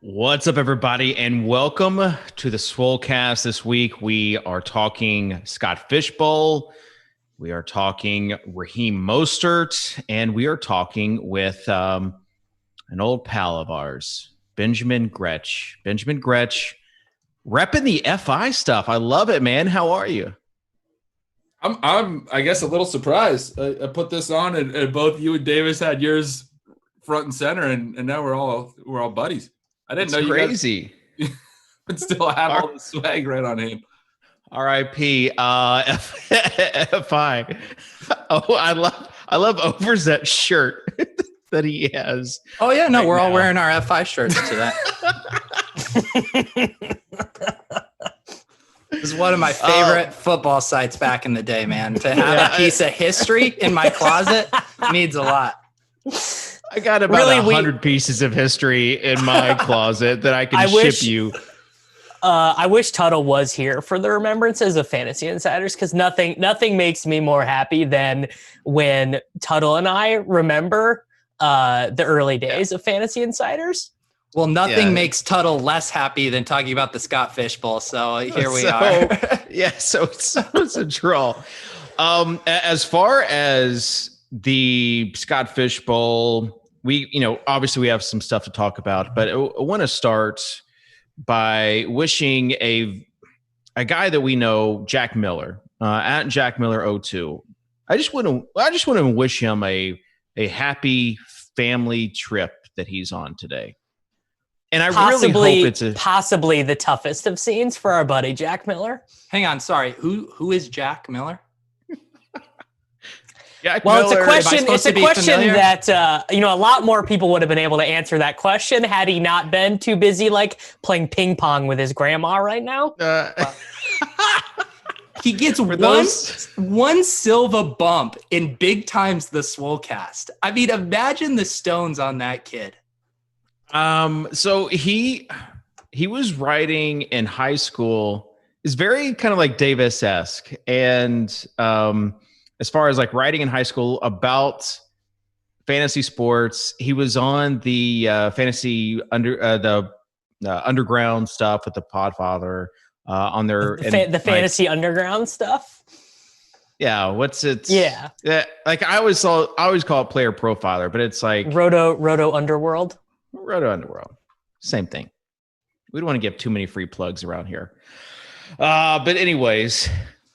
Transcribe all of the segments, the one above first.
What's up, everybody, and welcome to the Swolecast. This week, we are talking Scott Fishbowl, we are talking Raheem Mostert, and we are talking with an old pal of ours, Benjamin Gretsch. Benjamin Gretsch, repping the FI stuff. I love it, man. How are you? I'm I guess a little surprised. I put this on, and both you and Davis had yours front and center, and now we're all buddies. I didn't know you crazy. Guys would still have all the swag right on hand. R.I.P. FI. Oh, I love Overzet's shirt that he has. Oh yeah, no, we're all wearing our FI shirts today. It was one of my favorite football sites back in the day, man. To have a piece of history in my closet means a lot. I got about 100 pieces of history in my closet that I can ship you. I wish Tuttle was here for the remembrances of Fantasy Insiders, because nothing makes me more happy than when Tuttle and I remember the early days of Fantasy Insiders. Well, nothing makes Tuttle less happy than talking about the Scott Fishbowl. So here we are. So it's a draw. As far as the Scott Fishbowl, obviously we have some stuff to talk about, but I want to start by wishing a guy that we know, Jack Miller, at Jack Miller 02. I just want to wish him a happy family trip that he's on today. And I really hope it's possibly the toughest of scenes for our buddy Jack Miller. Hang on, sorry. Who is Jack Miller? It's a question. It's a question that a lot more people would have been able to answer that question had he not been too busy, like playing ping pong with his grandma right now. He gets one Silva bump in Big Times the Swolecast. I mean, imagine the stones on that kid. So he was writing in high school. It's very kind of like Davis-esque, and as far as like writing in high school about fantasy sports, he was on the fantasy underground stuff with the Podfather on their fantasy underground stuff. Yeah, what's it? Yeah, like I always call it player profiler, but it's like Roto Underworld. Roto Underworld, same thing. We don't want to give too many free plugs around here. But anyways,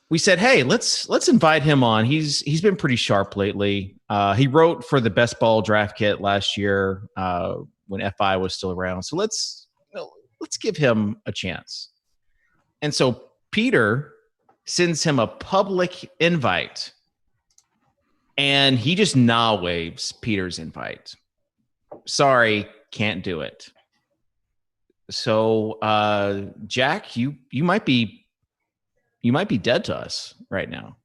we said, hey, let's invite him on. He's been pretty sharp lately. He wrote for the Best Ball Draft Kit last year when FI was still around. So let's give him a chance. And so Peter sends him a public invite, and he just waves Peter's invite. Sorry, can't do it. So Jack, you might be dead to us right now.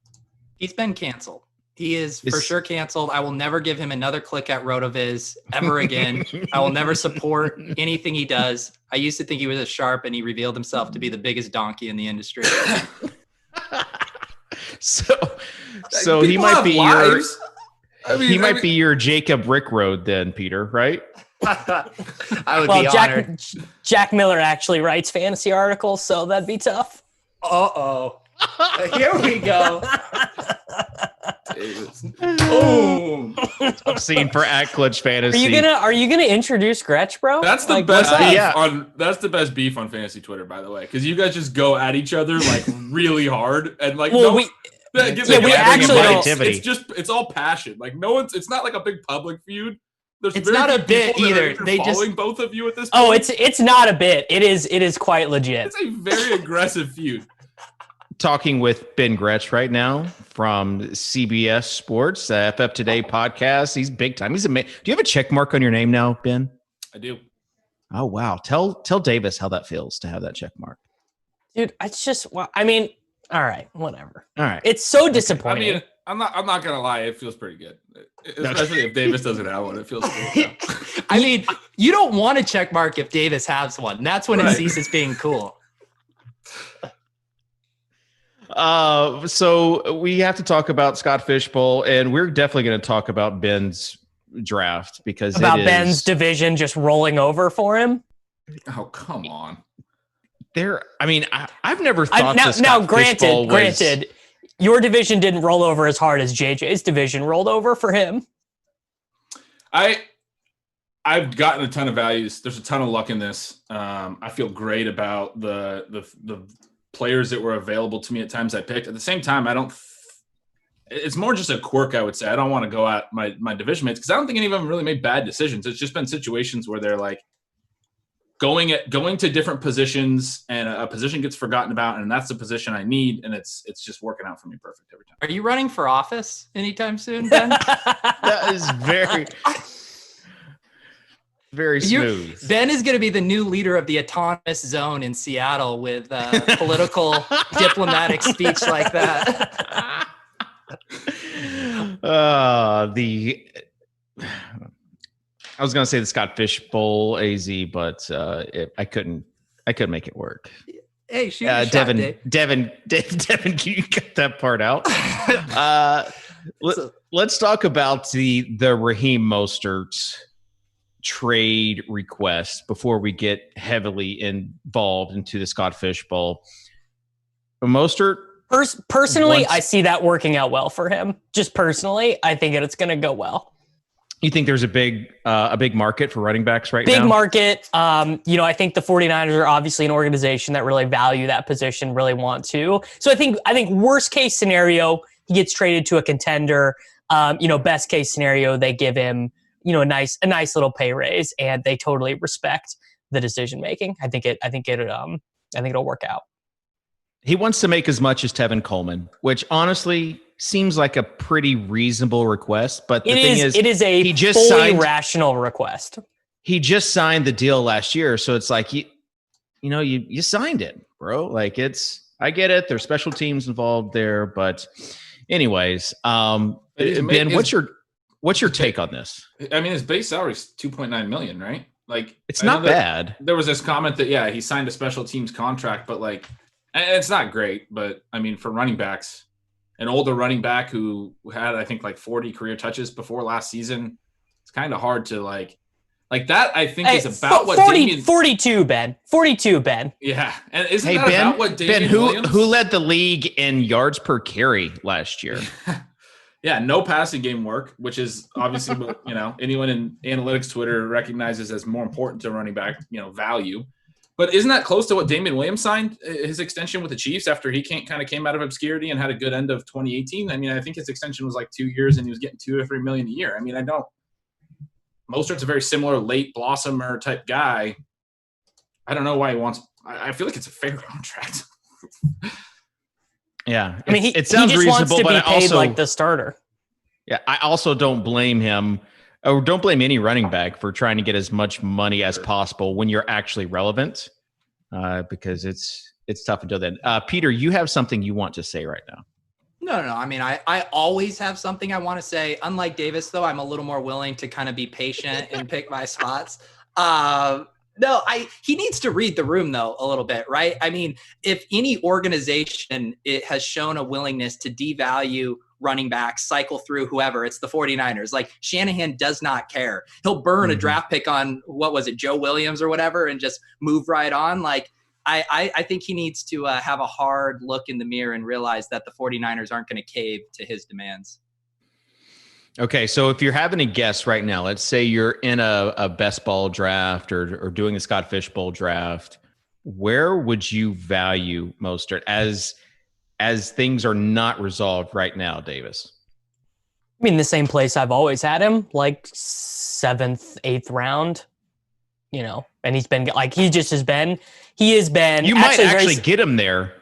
He's been canceled. He is for sure canceled. I will never give him another click at RotoViz ever again. I will never support anything he does. I used to think he was a sharp, and he revealed himself to be the biggest donkey in the industry. So he might be yours. He might be your Jacob Rickroad then, Peter, right? I would be honored. Jack Miller actually writes fantasy articles, so that'd be tough. Uh-oh. Here we go. Boom. Tough scene for Clutch Fantasy. Are you gonna introduce Gretsch, bro? That's the best beef that's the best beef on fantasy Twitter, by the way, because you guys just go at each other like really hard, and like it's all passion. Like it's not like a big public feud. It's not a bit either. They following both of you at this point. Oh, it's not a bit. It is quite legit. It's a very aggressive feud. Talking with Ben Gretsch right now from CBS Sports, FF Today podcast. He's big time. He's amazing. Do you have a check mark on your name now, Ben? I do. Oh wow. Tell Davis how that feels to have that check mark. Dude, it's just, all right, whatever. All right. It's so disappointing. I mean, I'm not gonna lie, it feels pretty good. Especially if Davis doesn't have one, it feels good. I mean, you don't want a check mark if Davis has one. That's when it ceases being cool. So we have to talk about Scott Fishbowl, and we're definitely going to talk about Ben's draft because Ben's division just rolling over for him. Oh, come on. I've never thought granted, your division didn't roll over as hard as JJ's division rolled over for him. I've gotten a ton of values. There's a ton of luck in this. I feel great about the players that were available to me at times I picked. At the same time, it's more just a quirk, I would say. I don't want to go at my division mates because I don't think any of them really made bad decisions. It's just been situations where they're like going to different positions and a position gets forgotten about, and that's the position I need, and it's just working out for me perfect every time. Are you running for office anytime soon, Ben? That is very smooth. Ben is going to be the new leader of the autonomous zone in Seattle with political diplomatic speech like that. I was going to say the Scott Fish Bowl AZ, but I couldn't make it work. Hey, shoot Devin, can you cut that part out? Let's talk about the Raheem Mostert trade request before we get heavily involved into the Scott Fish Bowl. Mostert, personally, I see that working out well for him. Just personally, I think it's going to go well. You think there's a big market for running backs now? Big market. I think the 49ers are obviously an organization that really value that position, really want to. So I think worst case scenario, he gets traded to a contender. Best case scenario, they give him, a nice little pay raise, and they totally respect the decision making. I think it'll work out. He wants to make as much as Tevin Coleman, which honestly seems like a pretty reasonable request. But the thing is, it is a fully rational request. He just signed the deal last year, so it's like you signed it, bro. Like I get it. There's special teams involved there, but anyways, Ben, what's your take on this? I mean, his base salary is $2.9 million, right? Like, it's not bad. There was this comment that he signed a special teams contract, but like, it's not great. But I mean, for running backs, an older running back who had, I think, like 40 career touches before last season, it's kind of hard to like that. I think is about what 42, Ben. 42, Ben. Yeah, and isn't that Ben, about what Damian Williams? who led the league in yards per carry last year? Yeah, no passing game work, which is obviously anyone in analytics Twitter recognizes as more important to running back value. But isn't that close to what Damian Williams signed, his extension with the Chiefs, after he came out of obscurity and had a good end of 2018? I mean, I think his extension was like 2 years and he was getting $2 or $3 million a year. I mean, Mostert's a very similar late blossomer type guy. I don't know why he wants – I feel like it's a fair contract. Yeah. I mean, it sounds he just reasonable, wants to but be paid like the starter. Yeah, I also don't blame him, or don't blame any running back for trying to get as much money as possible when you're actually relevant, because it's tough until then. Peter, you have something you want to say right now. No. I mean, I always have something I want to say. Unlike Davis, though, I'm a little more willing to kind of be patient and pick my spots. He needs to read the room, though, a little bit, right? I mean, if any organization has shown a willingness to devalue running backs, cycle through whoever, it's the 49ers. Like, Shanahan does not care. He'll burn a draft pick on, Joe Williams or whatever, and just move right on. Like, I think he needs to have a hard look in the mirror and realize that the 49ers aren't going to cave to his demands. Okay, so if you're having a guess right now, let's say you're in a best ball draft or doing a Scott Fish Bowl draft, where would you value Mostert as things are not resolved right now, Davis? I mean, the same place I've always had him, like 7th, 8th round, and he's been like, he has been. You might actually get him there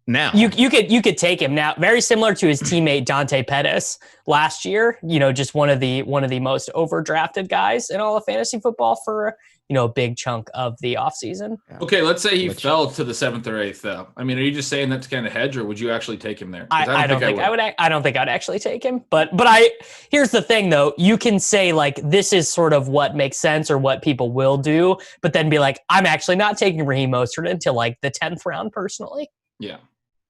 now. You could take him now. Very similar to his teammate Dante Pettis last year. Just one of the most overdrafted guys in all of fantasy football for a big chunk of the offseason. Okay, let's say he fell to the 7th or 8th, though. I mean, are you just saying that to kind of hedge, or would you actually take him there? I don't think I'd actually take him. But here's the thing, though. You can say like this is sort of what makes sense or what people will do, but then be like, I'm actually not taking Raheem Mostert until like the 10th round, personally. Yeah.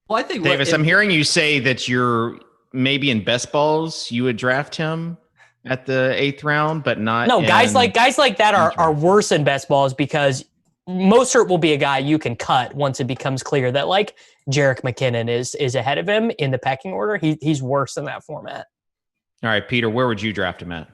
Well, I think Davis, I'm hearing you say that you're maybe in best balls you would draft him at the 8th round, but not. No, guys like that are worse in best balls because Mostert will be a guy you can cut once it becomes clear that like Jerick McKinnon is ahead of him in the pecking order. He's worse in that format. All right, Peter, where would you draft him at?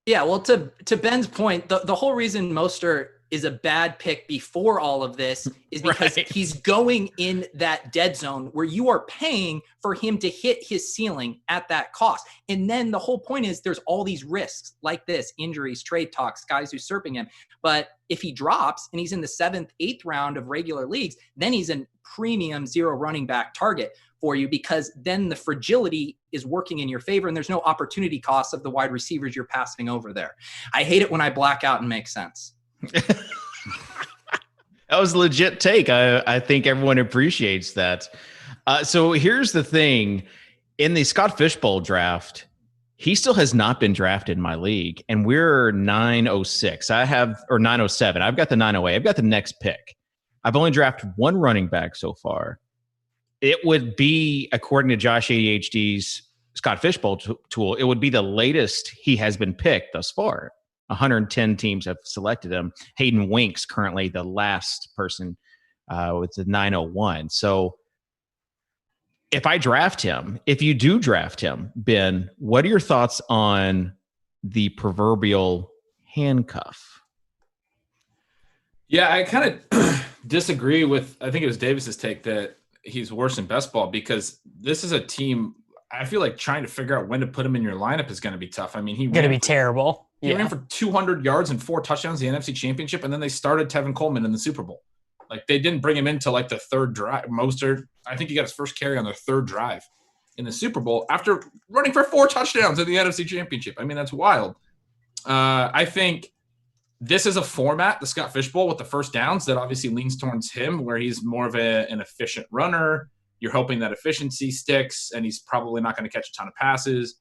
Yeah, well, to Ben's point, the whole reason Mostert is a bad pick before all of this is because he's going in that dead zone where you are paying for him to hit his ceiling at that cost. And then the whole point is there's all these risks like this, injuries, trade talks, guys usurping him. But if he drops and he's in the 7th, 8th round of regular leagues, then he's a premium 0 running back target for you, because then the fragility is working in your favor and there's no opportunity cost of the wide receivers you're passing over there. I hate it when I black out and make sense. That was a legit take. I think everyone appreciates that. So here's the thing. In the Scott Fishbowl draft, he still has not been drafted in my league, and we're 906. Or 907. I've got the 908. I've got the next pick. I've only drafted one running back so far. It would be, according to Josh ADHD's Scott Fishbowl tool, it would be the latest he has been picked thus far. 110 teams have selected him. Hayden Wink's currently the last person with the 901. So if you do draft him, Ben, what are your thoughts on the proverbial handcuff? Yeah, I kind of disagree with, I think it was Davis's take that he's worse in best ball, because this is a team, I feel like trying to figure out when to put him in your lineup is going to be tough. I mean, he's going to be terrible. He ran for 200 yards and 4 touchdowns in the NFC Championship, and then they started Tevin Coleman in the Super Bowl. Like, they didn't bring him into like the 3rd drive. Mostert, I think he got his first carry on their 3rd drive in the Super Bowl after running for 4 touchdowns in the NFC Championship. I mean, that's wild. I think this is a format, the Scott Fishbowl with the first downs, that obviously leans towards him, where he's more of an efficient runner. You're hoping that efficiency sticks, and he's probably not going to catch a ton of passes.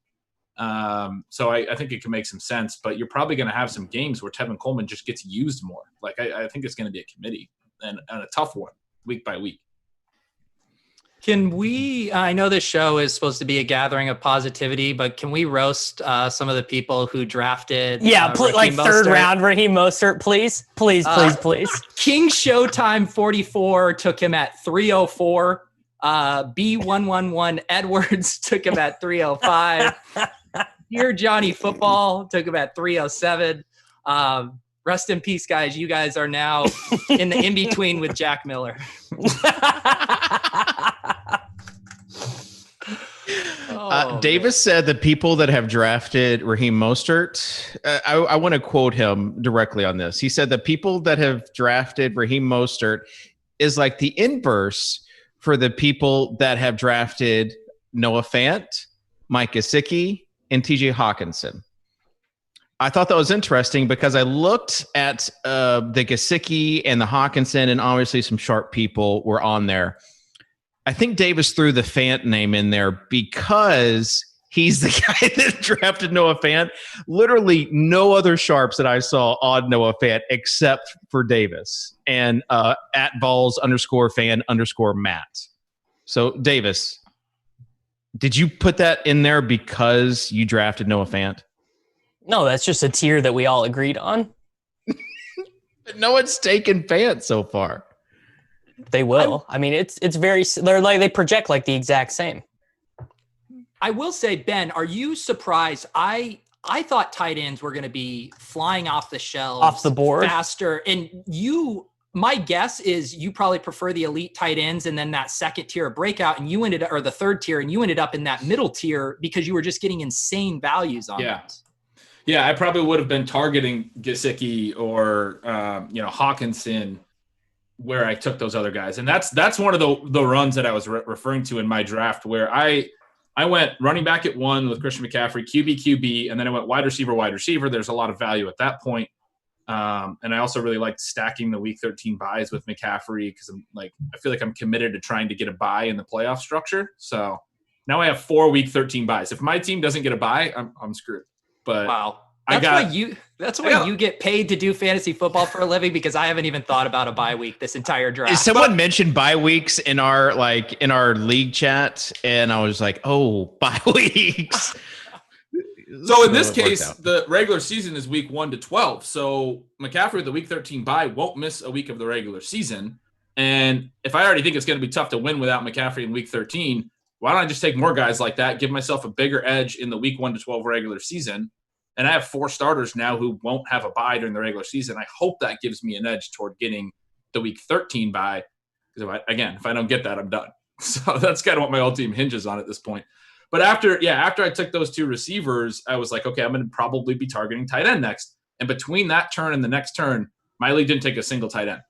So I think it can make some sense, but you're probably going to have some games where Tevin Coleman just gets used more. Like, I think it's going to be a committee and a tough one week by week. Can we, I know this show is supposed to be a gathering of positivity, but can we roast some of the people who drafted? Like Mostert? 3rd round Raheem Mostert, please. Please. King Showtime 44 took him at 304. B111 Edwards took him at 305. Dear Johnny Football took him at 307. Rest in peace, guys. You guys are now in the in-between with Jack Miller. Davis said the people that have drafted Raheem Mostert, I want to quote him directly on this. He said the people that have drafted Raheem Mostert is like the inverse for the people that have drafted Noah Fant, Mike Gesicki, and TJ Hawkinson. I thought that was interesting because I looked at the Gesicki and the Hawkinson, and obviously some sharp people were on there. I think Davis threw the Fant name in there because he's the guy that drafted Noah Fant. Literally no other sharps that I saw on Noah Fant except for Davis and at balls_fan_Matt. So Davis, did you put that in there because you drafted Noah Fant? No, that's just a tier that we all agreed on. No one's taken Fant so far. They will. I mean, it's very. They're like, they project like the exact same. I will say, Ben, are you surprised? I thought tight ends were going to be flying off the shelves, off the board faster. And my guess is you probably prefer the elite tight ends and then that 2nd tier of breakout, and you ended, or the 3rd tier, and you ended up in that middle tier because you were just getting insane values on those. Yeah, I probably would have been targeting Gesicki or Hawkinson where I took those other guys, and that's one of the runs that I was referring to in my draft, where I went running back at 1 with Christian McCaffrey, QB, and then I went wide receiver. There's a lot of value at that point, and I also really liked stacking the Week 13 buys with McCaffrey because I feel like I'm committed to trying to get a buy in the playoff structure. So now I have 4 Week 13 buys. If my team doesn't get a buy, I'm screwed. But wow. That's why you get paid to do fantasy football for a living, because I haven't even thought about a bye week this entire draft. Someone mentioned bye weeks in our league chat, and I was like, "Oh, bye weeks." So in this it worked case, out. the regular season is week 1 to 12. So McCaffrey with the week 13 bye won't miss a week of the regular season. And if I already think it's going to be tough to win without McCaffrey in week 13, why don't I just take more guys like that, give myself a bigger edge in the week 1 to 12 regular season? And I have 4 starters now who won't have a bye during the regular season. I hope that gives me an edge toward getting the week 13 bye. Because if I don't get that, I'm done. So that's kind of what my whole team hinges on at this point. But after I took those 2 receivers, I was like, okay, I'm going to probably be targeting tight end next. And between that turn and the next turn, my league didn't take a single tight end.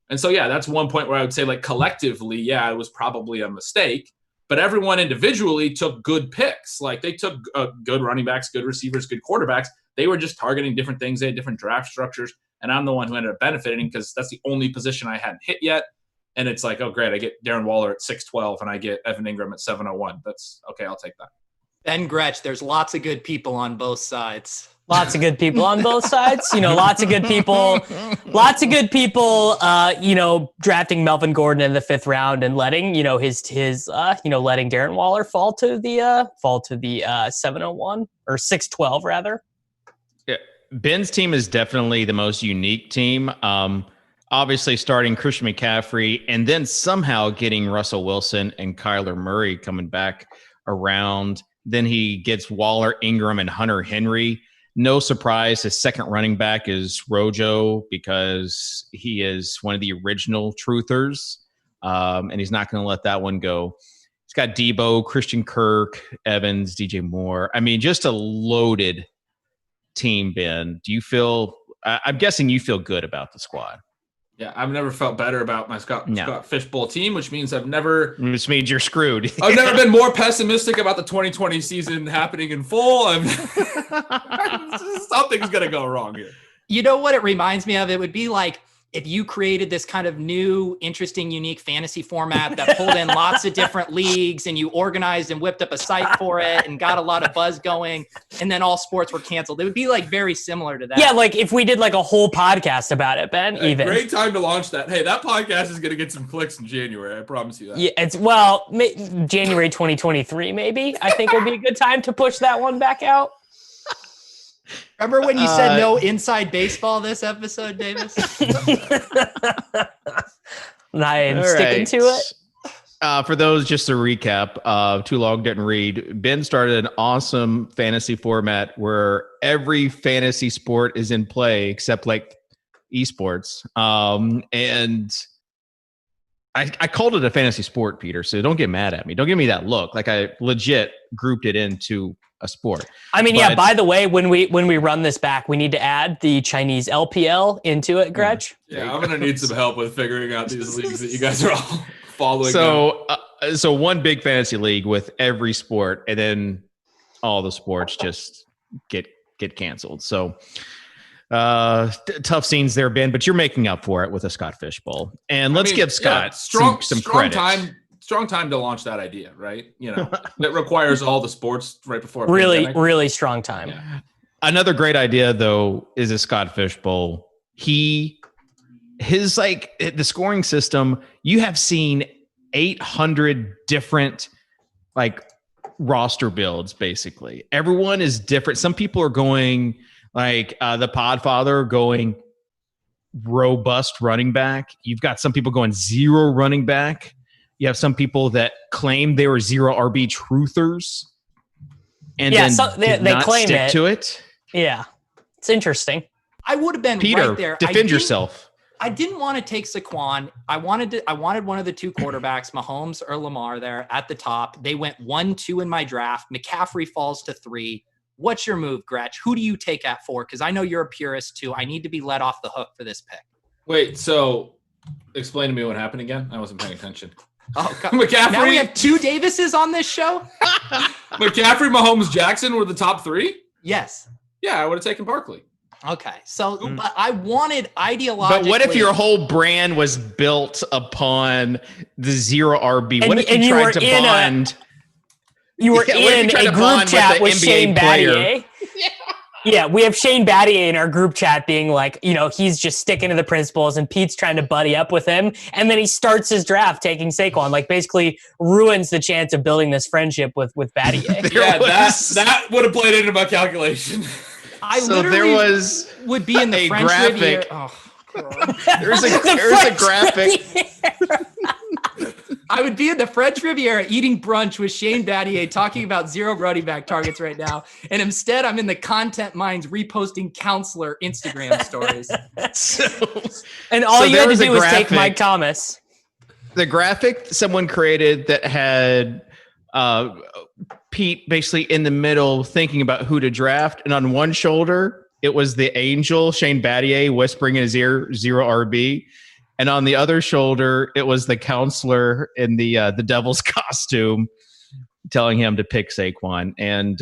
And so, that's one point where I would say, like, collectively, it was probably a mistake. But everyone individually took good picks. Like, they took good running backs, good receivers, good quarterbacks. They were just targeting different things. They had different draft structures. And I'm the one who ended up benefiting because that's the only position I hadn't hit yet. And it's like, oh, great, I get Darren Waller at 6'12", and I get Evan Ingram at 7'01". That's okay, I'll take that. Ben Gretsch, there's lots of good people on both sides. Lots of good people on both sides. Lots of good people. Drafting Melvin Gordon in the 5th round and letting letting Darren Waller fall to the 701 or 612 rather. Yeah, Ben's team is definitely the most unique team. Obviously, starting Christian McCaffrey and then somehow getting Russell Wilson and Kyler Murray coming back around. Then he gets Waller, Ingram, and Hunter Henry. No surprise, his second running back is Rojo because he is one of the original truthers, and he's not going to let that one go. He's got Debo, Christian Kirk, Evans, DJ Moore. I mean, just a loaded team, Ben. Do you feel – I'm guessing you feel good about the squad. Yeah, I've never felt better about my Scott Fishbowl team, which means which means you're screwed. I've never been more pessimistic about the 2020 season happening in full. Something's going to go wrong here. You know what it reminds me of? It would be like if you created this kind of new, interesting, unique fantasy format that pulled in lots of different leagues and you organized and whipped up a site for it and got a lot of buzz going, and then all sports were canceled. It would be like very similar to that. Yeah, like if we did like a whole podcast about it, Ben, even. Great time to launch that. Hey, that podcast is going to get some clicks in January. I promise you that. Yeah, January 2023, maybe. I think would be a good time to push that one back out. Remember when you said no inside baseball this episode, Davis? I am sticking to it. For those, just to recap, Too Long Didn't Read, Ben started an awesome fantasy format where every fantasy sport is in play except like esports. And I called it a fantasy sport, Peter, so don't get mad at me. Don't give me that look. Like I legit grouped it into a sport. I mean, by the way, when we run this back, we need to add the Chinese LPL into it, Gretsch. Yeah, I'm going to need some help with figuring out these leagues that you guys are all following. So one big fantasy league with every sport, and then all the sports just get canceled. So tough scenes there, Ben, but you're making up for it with a Scott Fishbowl. And let's give Scott some credit. Strong time to launch that idea, right? That requires all the sports right before. Really strong time. Yeah. Another great idea, though, is a Scott Fishbowl. His like the scoring system. You have seen 800 different like roster builds. Basically, everyone is different. Some people are going like the Podfather going robust running back. You've got some people going zero running back. You have some people that claim they were zero RB truthers, and they claim stick to it. Yeah, it's interesting. I would have been Peter, right there. Defend yourself. I didn't want to take Saquon. I wanted one of the 2 quarterbacks, Mahomes or Lamar, there at the top. They went 1-2 in my draft. McCaffrey falls to 3. What's your move, Gretsch? Who do you take at 4? Because I know you're a purist too. I need to be let off the hook for this pick. Wait, so explain to me what happened again. I wasn't paying attention. Oh, God. McCaffrey. Now we have 2 Davises on this show? McCaffrey, Mahomes, Jackson were the top 3? Yes. Yeah, I would have taken Barkley. Okay. So, but I wanted ideologically. But what if your whole brand was built upon the zero RB? What if you tried to bond? You were in a group chat with Shane Battier. Yeah, we have Shane Battier in our group chat being like, he's just sticking to the principles and Pete's trying to buddy up with him. And then he starts his draft taking Saquon, like basically ruins the chance of building this friendship with Battier. Yeah, that would have played into my calculation. I So literally there was would be in the a French graphic. Riviera. Oh, God. There's a graphic. I would be in the French Riviera eating brunch with Shane Battier talking about 0 running back targets right now. And instead, I'm in the content mines reposting counselor Instagram stories. And all you had to do was take graphic. Mike Thomas. The graphic someone created that had Pete basically in the middle thinking about who to draft. And on one shoulder, it was the angel, Shane Battier, whispering in his ear, 0 RB. And on the other shoulder, it was the counselor in the devil's costume telling him to pick Saquon. And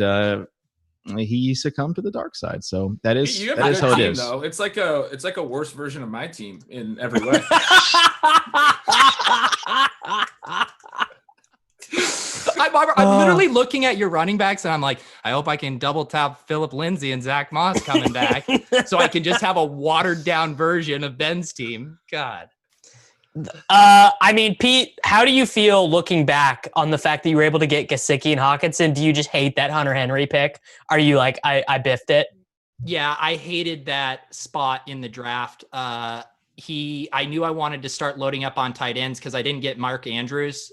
he succumbed to the dark side. So that is how it is. Though. It's like a worse version of my team in every way. I'm literally looking at your running backs and I'm like, I hope I can double tap Philip Lindsay and Zach Moss coming back so I can just have a watered down version of Ben's team. God. I mean, Pete, how do you feel looking back on the fact that you were able to get Gesicki and Hawkinson? Do you just hate that Hunter Henry pick? Are you like, I biffed it? Yeah, I hated that spot in the draft. I knew I wanted to start loading up on tight ends because I didn't get Mark Andrews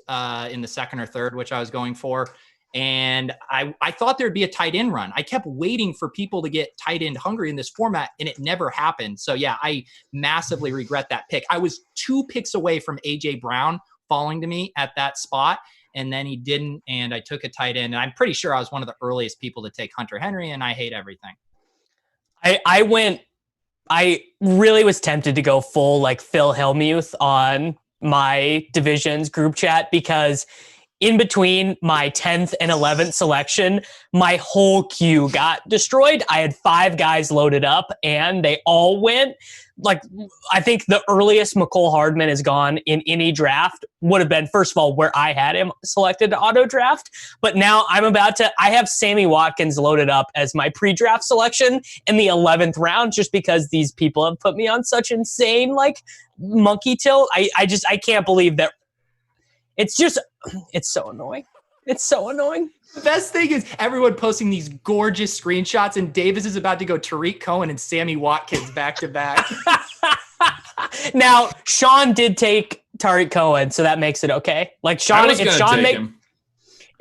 in the second or third, which I was going for. And I thought there'd be a tight end run. I kept waiting for people to get tight end hungry in this format, and it never happened. So yeah, I massively regret that pick. I was 2 picks away from AJ Brown falling to me at that spot, and then he didn't, and I took a tight end. And I'm pretty sure I was one of the earliest people to take Hunter Henry, and I hate everything. I really was tempted to go full like Phil Hellmuth on my divisions group chat because in between my 10th and 11th selection, my whole queue got destroyed. I had 5 guys loaded up and they all went. Like, I think the earliest McCole Hardman is gone in any draft would have been, first of all, where I had him selected to auto draft. But now I have Sammy Watkins loaded up as my pre-draft selection in the 11th round, just because these people have put me on such insane, like, monkey tilt. I can't believe that. It's so annoying. It's so annoying. The best thing is everyone posting these gorgeous screenshots, and Davis is about to go Tariq Cohen and Sammy Watkins back to back. Now, Sean did take Tariq Cohen, so that makes it okay. Like Sean, if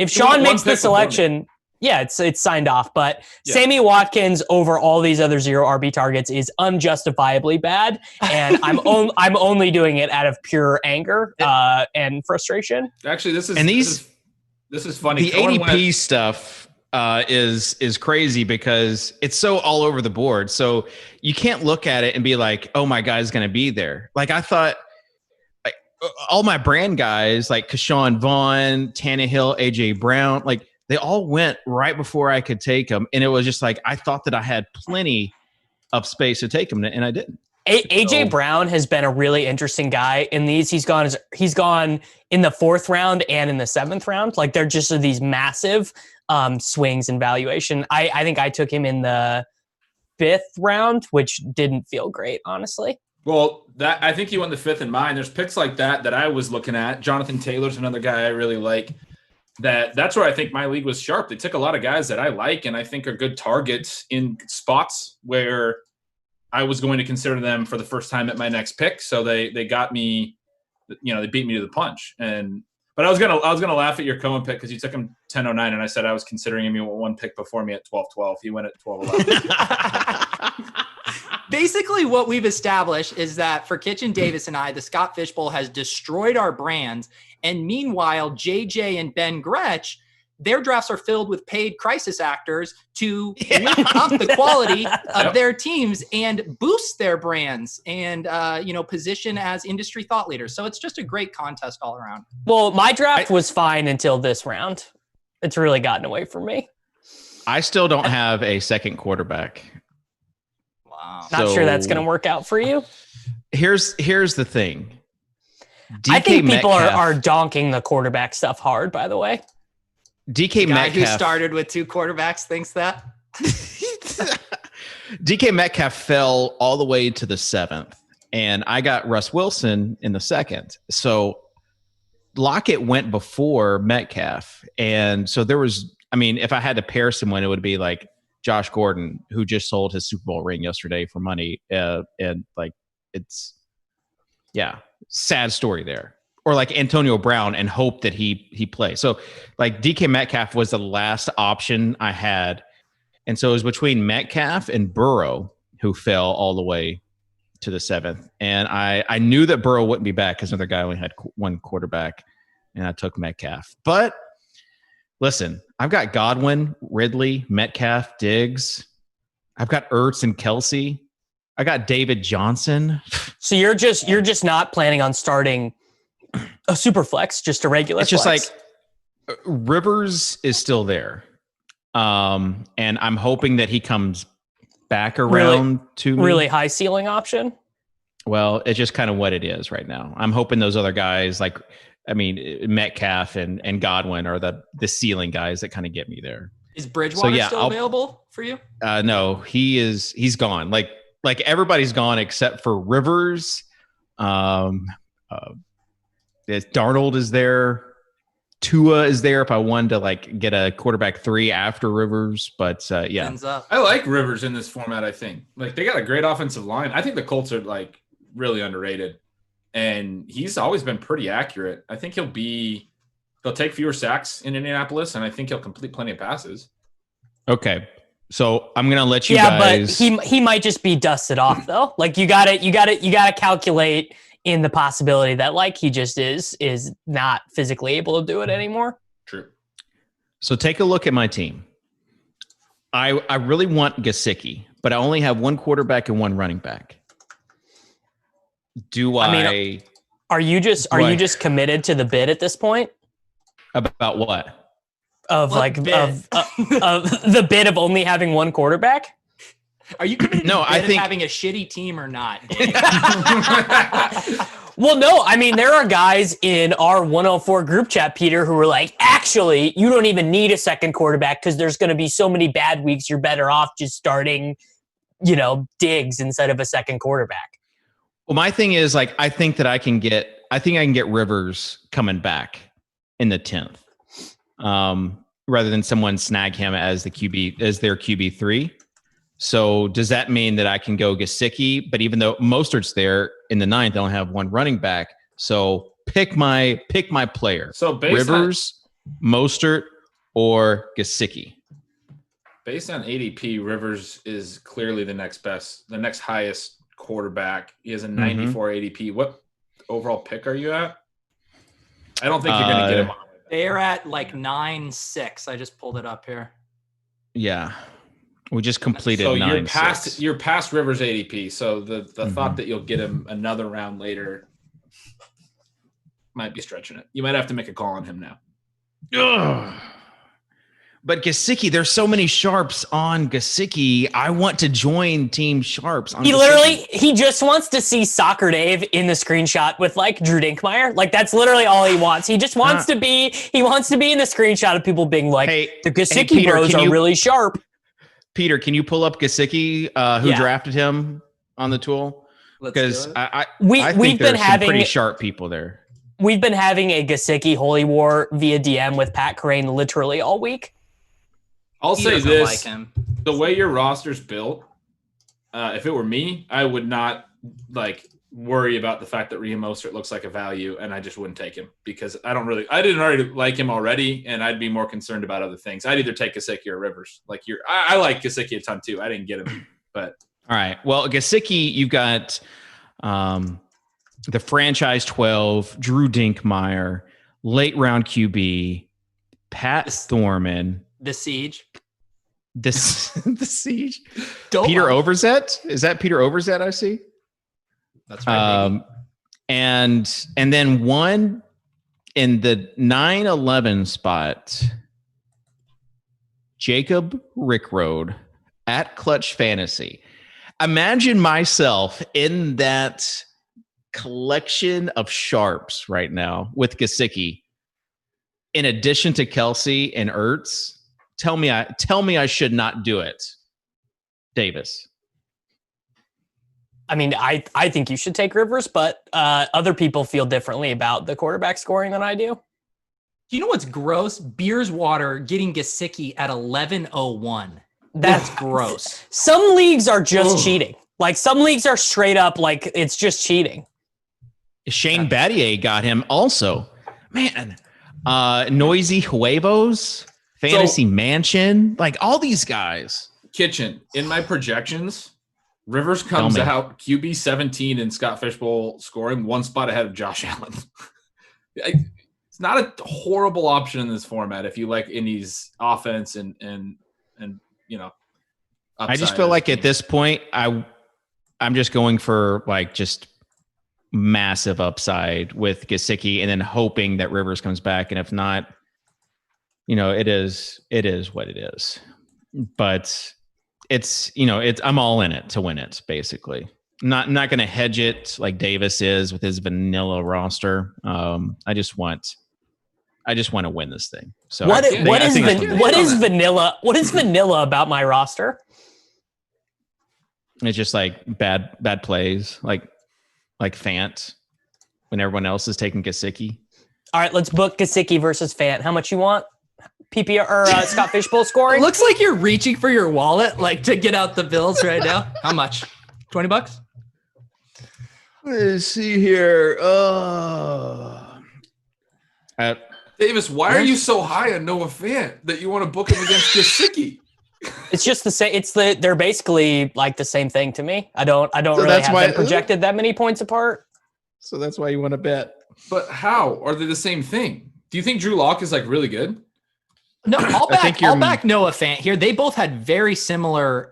Sean makes the selection, yeah, it's signed off. But yeah. Sammy Watkins over all these other 0 RB targets is unjustifiably bad, and I'm only doing it out of pure anger and frustration. Actually, this is funny. The ADP stuff is crazy because it's so all over the board. So you can't look at it and be like, "Oh, my guy's going to be there." Like I thought, all my brand guys like Keshawn Vaughn, Tannehill, AJ Brown, like they all went right before I could take them, and it was just like I thought that I had plenty of space to take them, and I didn't. AJ Brown has been a really interesting guy in these. He's gone in the 4th round and in the 7th round. Like they're just these massive swings in valuation. I think I took him in the 5th round, which didn't feel great, honestly. Well, I think he went the 5th in mine. There's picks like that I was looking at. Jonathan Taylor's another guy I really like. That's where I think my league was sharp. They took a lot of guys that I like and I think are good targets in spots where I was going to consider them for the first time at my next pick. So they got me, they beat me to the punch. But I was gonna laugh at your Cohen pick because you took him 10:09, and I said I was considering him 1 pick before me at 12:12. He went at 12:11. Basically, what we've established is that for Kitchen Davis and I, the Scott Fishbowl has destroyed our brands. And meanwhile, JJ and Ben Gretsch, their drafts are filled with paid crisis actors to lift up the quality of their teams and boost their brands and, position as industry thought leaders. So it's just a great contest all around. Well, my draft was fine until this round. It's really gotten away from me. I still don't have a second quarterback. Wow. Not sure that's going to work out for you. Here's the thing. I think people are donking the quarterback stuff hard, by the way. DK the guy Metcalf, who started with 2 quarterbacks, thinks that. DK Metcalf fell all the way to the 7th, and I got Russ Wilson in the 2nd. So Lockett went before Metcalf. And so there was, I mean, if I had to pair someone, it would be like Josh Gordon, who just sold his Super Bowl ring yesterday for money. And like, it's, yeah, sad story there. Or like Antonio Brown and hope that he plays. So like DK Metcalf was the last option I had. And so it was between Metcalf and Burrow, who fell all the way to the 7th. And I knew that Burrow wouldn't be back because another guy only had one quarterback, and I took Metcalf. But listen, I've got Godwin, Ridley, Metcalf, Diggs. I've got Ertz and Kelsey. I got David Johnson. So you're just not planning on starting a super flex, just a regular It's just flex. like Rivers is still there. And I'm hoping that he comes back around to me. Really high ceiling option. Well, it's just kind of what it is right now. I'm hoping those other guys, like, I mean, Metcalf and Godwin are the ceiling guys that kind of get me there. Is Bridgewater still available for you? No, he's gone. Like everybody's gone except for Rivers. Darnold is there. Tua is there if I wanted to like get a quarterback 3 after Rivers, but yeah. Ends up. I like Rivers in this format. I think like they got a great offensive line. I think the Colts are like really underrated, and he's always been pretty accurate. I think they'll take fewer sacks in Indianapolis, and I think he'll complete plenty of passes. Okay, so I'm gonna let you But guys. he might just be dusted off though. Like you gotta calculate in the possibility that like he just is not physically able to do it anymore. True. So take a look at my team. I really want Gesicki, but I only have one quarterback and one running back. Are you just committed to the bid at this point? About what? Of the bid of only having one quarterback? Are you committed No, to I think having a shitty team or not? Well, no, I mean, there are guys in our 104 group chat, Peter, who are like, actually, you don't even need a second quarterback because there's going to be so many bad weeks. You're better off just starting, Diggs instead of a second quarterback. Well, my thing is like, I think I can get Rivers coming back in the 10th, rather than someone snag him as their QB3. So does that mean that I can go Gesicki? But even though Mostert's there in the 9th, I don't have one running back. So pick my player. So Rivers, Mostert, or Gesicki. Based on ADP, Rivers is clearly the next highest quarterback. He has a 94 ADP. What overall pick are you at? I don't think you're going to get him on. They're at like 9.6. I just pulled it up here. Yeah. We just completed so 9-6. You're past Rivers ADP. So the thought that you'll get him another round later might be stretching it. You might have to make a call on him now. Ugh. But Gesicki, there's so many sharps on Gesicki. I want to join Team Sharps. On He just wants to see Soccer Dave in the screenshot with like Drew Dinkmeyer. Like that's literally all he wants. He just wants to be in the screenshot of people being like, the Gesicki bros are really sharp. Peter, can you pull up Gesicki, who drafted him on the tool? Because I think there's some pretty sharp people there. We've been having a Gesicki holy war via DM with Pat Crane literally all week. I'll say this: the way your roster's built, if it were me, I would not worry about the fact that Raheem Mostert looks like a value, and I just wouldn't take him because I didn't already like him already, and I'd be more concerned about other things. I'd either take Gesicki or Rivers. I like Gesicki a ton too. I didn't get him, but all right. Well, Gesicki, you've got the franchise 12, Drew Dinkmeyer, late round QB, Pat Thorman. The Siege. The Siege. Peter Overzet? Is that Peter Overzet I see? That's right. And then one in the 9-11 spot, Jacob Rickroad at Clutch Fantasy. Imagine myself in that collection of sharps right now with Gesicki, in addition to Kelsey and Ertz. Tell me I should not do it, Davis. I mean, I think you should take Rivers, but other people feel differently about the quarterback scoring than I do. You know what's gross? Beers Water getting Gesicki at 11:01. That's gross. Some leagues are just cheating. Like some leagues are straight up like it's just cheating. Shane Battier got him also. Man, Noisy Huevos, Fantasy Mansion, like all these guys. Kitchen, in my projections, Rivers comes out QB 17 in Scott Fishbowl scoring, one spot ahead of Josh Allen. It's not a horrible option in this format if you like Indy's offense and you know. I just feel like at this point, I'm just going for like just massive upside with Gesicki and then hoping that Rivers comes back. And if not, it is what it is. But I'm all in it to win it, basically. Not going to hedge it like Davis is with his vanilla roster. I just want to win this thing. So what is vanilla? What is vanilla about my roster? It's just like bad plays, like Fant when everyone else is taking Gesicki. All right, let's book Gesicki versus Fant. How much you want? PPR or Scott Fishbowl scoring? It looks like you're reaching for your wallet, like to get out the bills right now. How much? $20? Let's see here. Davis, why are you so high on Noah Fant that you want to book him against Gesicki? It's just the same. They're basically like the same thing to me. I don't really have them projected that many points apart. So that's why you want to bet. But how are they the same thing? Do you think Drew Lock is like really good? No, I'll back Noah Fant here. They both had very similar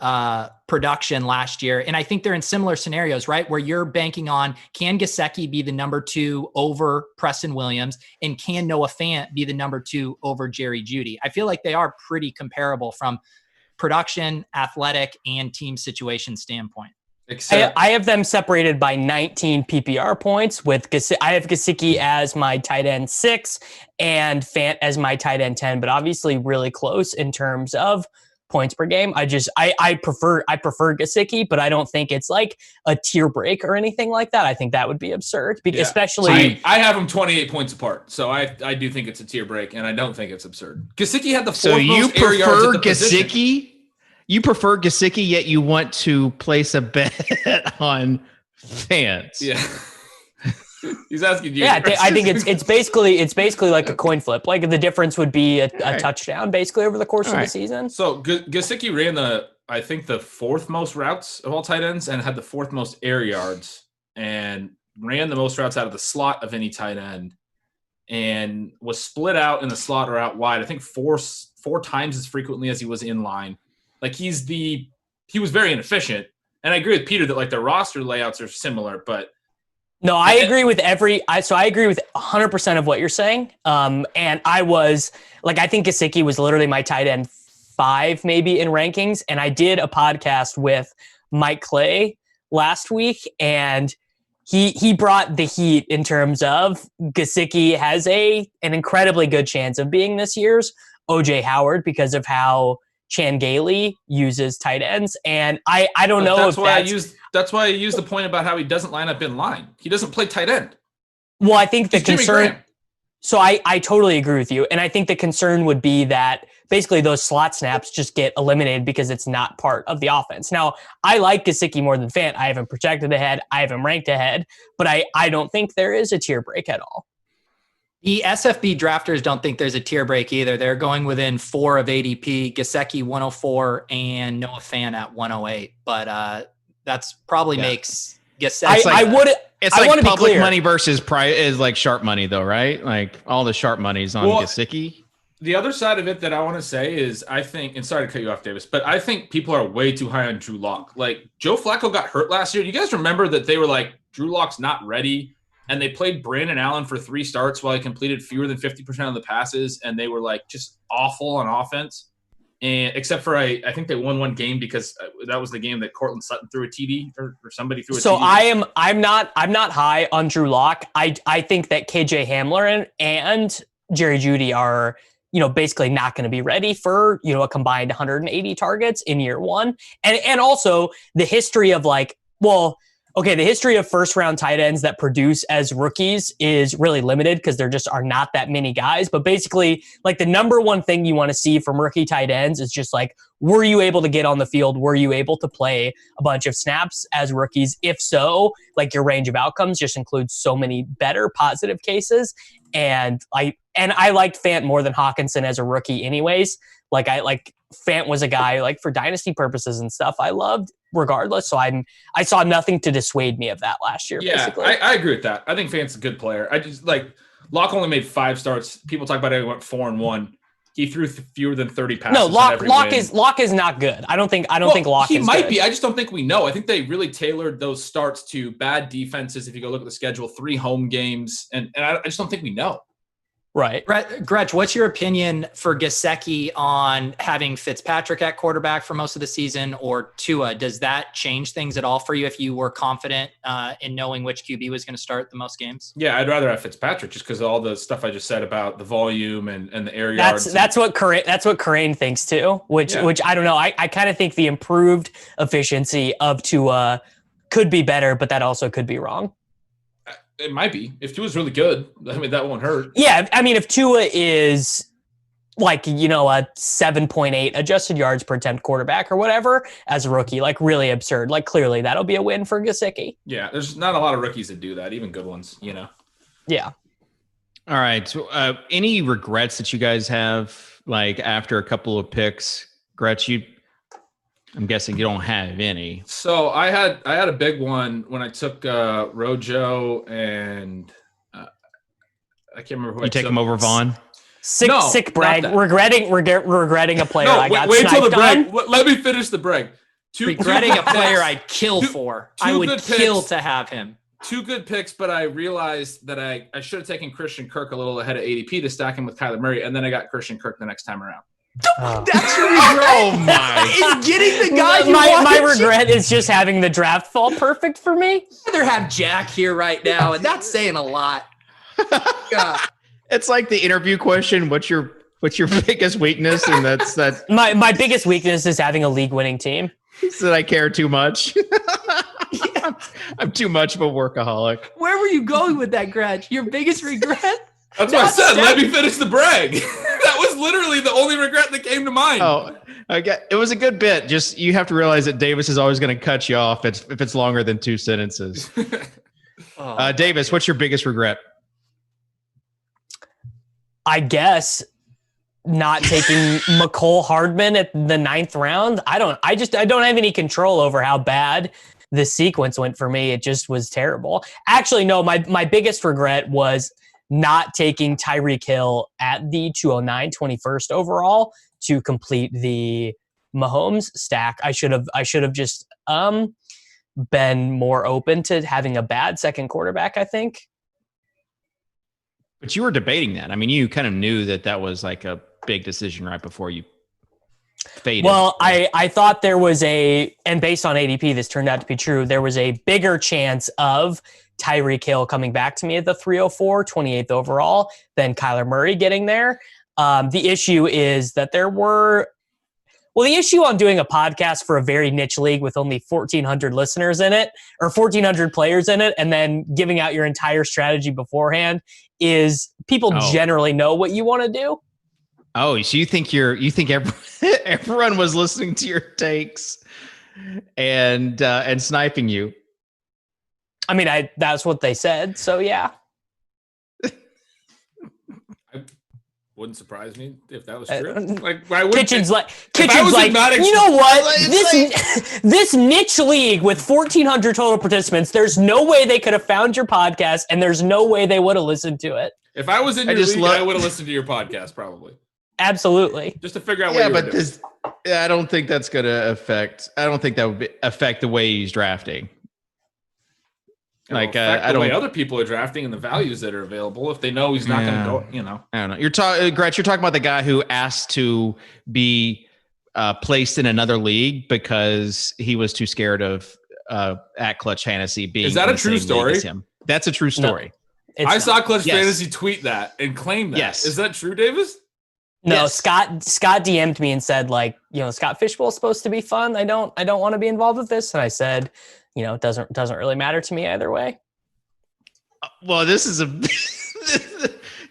production last year, and I think they're in similar scenarios, right? Where you're banking on, can Gesicki be the number 2 over Preston Williams, and can Noah Fant be the number 2 over Jerry Jeudy? I feel like they are pretty comparable from production, athletic, and team situation standpoint. I have them separated by 19 PPR points. I have Gesicki as my tight end 6 and Fant as my tight end 10, but obviously really close in terms of points per game. I prefer Gesicki, but I don't think it's like a tier break or anything like that. I think that would be absurd, especially. I have them 28 points apart, so I do think it's a tier break, and I don't think it's absurd. Gesicki had the 4th most air yards at the position. You prefer Gesicki, yet you want to place a bet on Fant. Yeah. He's asking you. Yeah, I think it's basically like a coin flip. Like the difference would be a touchdown basically over the course of the season. So Gesicki ran the 4th most routes of all tight ends and had the 4th most air yards and ran the most routes out of the slot of any tight end and was split out in the slot or out wide. I think four times as frequently as he was in line. Like he was very inefficient. And I agree with Peter that like the roster layouts are similar, but no, I agree with I agree with 100% of what you're saying. And I think Gesicki was literally my tight end 5 maybe in rankings. And I did a podcast with Mike Clay last week, and he brought the heat in terms of Gesicki has an incredibly good chance of being this year's OJ Howard because of how Chan Gailey uses tight ends. And I don't know that's why I used the point about how he doesn't line up in line. He doesn't play tight end. Well, I think the concern. So I totally agree with you. And I think the concern would be that basically those slot snaps just get eliminated because it's not part of the offense. Now, I like Gesicki more than Fant. I have him projected ahead. I have him ranked ahead. But I don't think there is a tier break at all. The SFB drafters don't think there's a tier break either. They're going within 4 of ADP, Gesicki 104 and Noah Fant at 108. But that's probably makes Gesicki. It's like public money versus is like sharp money though, right? Like all the sharp money's on Gesicki. The other side of it that I want to say is I think, and sorry to cut you off, Davis, but I think people are way too high on Drew Lock. Like Joe Flacco got hurt last year. You guys remember that they were like, Drew Lock's not ready. And they played Brandon Allen for 3 starts while he completed fewer than 50% of the passes. And they were like just awful on offense. And except for I think they won one game because that was the game that Cortland Sutton threw a TD or somebody threw a TD. So I'm not high on Drew Lock. I think that KJ Hamler and Jerry Jeudy are, basically not going to be ready for, a combined 180 targets in year 1. And also the history of Okay, the history of first-round tight ends that produce as rookies is really limited because there just are not that many guys. But basically, like the number one thing you want to see from rookie tight ends is just like, were you able to get on the field? Were you able to play a bunch of snaps as rookies? If so, like your range of outcomes just includes so many better positive cases. And I liked Fant more than Hawkinson as a rookie, anyways. Fant was a guy like for dynasty purposes and stuff I loved regardless. So I saw nothing to dissuade me of that last year. Yeah, basically. I agree with that. I think Fant's a good player. I just like Locke only made 5 starts. People talk about it. He went 4-1. He threw fewer than 30 passes. No, Locke is not good. I don't think Locke. He is might good. be. I just don't think we know. I think they really tailored those starts to bad defenses. If you go look at the schedule, 3 home games, and I just don't think we know. Right. Gretch, what's your opinion for Gesicki on having Fitzpatrick at quarterback for most of the season or Tua? Does that change things at all for you if you were confident in knowing which QB was going to start the most games? Yeah, I'd rather have Fitzpatrick just because of all the stuff I just said about the volume and the air yards. That's what Corain thinks too, which I don't know. I kind of think the improved efficiency of Tua could be better, but that also could be wrong. It might be. If Tua's really good, I mean, that won't hurt. Yeah, I mean, if Tua is like, a 7.8 adjusted yards per attempt quarterback or whatever as a rookie, like really absurd. Like clearly that'll be a win for Gesicki. Yeah, there's not a lot of rookies that do that, even good ones, Yeah. All right. So, any regrets that you guys have, like after a couple of picks? Gretch, I'm guessing you don't have any. So I had a big one when I took Rojo and I can't remember who I took. You take him over Vaughn? Sick brag. Regretting a player No, I got wait till the sniped brag. on. Let me finish the brag. Regretting a player I'd kill for. I would good kill picks. to have him. 2 good picks, but I realized that I should have taken Christian Kirk a little ahead of ADP to stack him with Kyler Murray, and then I got Christian Kirk the next time around. That's your regret. Oh my! Is getting the guy you my want. regret is just having the draft fall perfect for me. I'd rather have Jack here right now, and that's saying a lot. God. It's like the interview question. What's your biggest weakness? And that's My biggest weakness is having a league winning team. that I care too much. I'm too much of a workaholic. Where were you going with that, Gretch? Your biggest regret? That's what I said. Let me finish the brag. That was literally the only regret that came to mind. Oh, it was a good bit. Just you have to realize that Davis is always going to cut you off if it's longer than 2 sentences. Davis, what's your biggest regret? I guess not taking McCole Hardman at the 9th round. I don't have any control over how bad the sequence went for me. It just was terrible. Actually, no, my biggest regret was not taking Tyreek Hill at the 209, 21st overall to complete the Mahomes stack. I should have just been more open to having a bad second quarterback, I think. But you were debating that. I mean, you kind of knew that was like a big decision right before you faded. Well, I thought there was and based on ADP, this turned out to be true. There was a bigger chance of Tyreek Hill coming back to me at the 304, 28th overall than Kyler Murray getting there. The issue is that the issue on doing a podcast for a very niche league with only 1,400 listeners in it or 1,400 players in it, and then giving out your entire strategy beforehand is people generally know what you want to do. Oh, so you think everyone was listening to your takes and sniping you? I mean, that's what they said. So yeah. Wouldn't surprise me if that was true. Kitchen's like, you know what? This niche league with 1,400 total participants, there's no way they could have found your podcast, and there's no way they would have listened to it. If I was in your league, I would have listened to your podcast probably. Absolutely. Just to figure out what you were doing. I don't think that's going to affect. I don't think that would affect the way he's drafting. Like the way other people are drafting and the values that are available. If they know he's not going to go, I don't know. Gretch, you're talking about the guy who asked to be placed in another league because he was too scared of at Clutch Fantasy being. Is that a true story? That's a true story. No, I saw Clutch Fantasy tweet that and claim that. Yes. Is that true, Davis? No, Yes. Scott DM'd me and said, like, Scott Fishbowl is supposed to be fun. I don't want to be involved with this. And I said, it doesn't really matter to me either way. Well, this is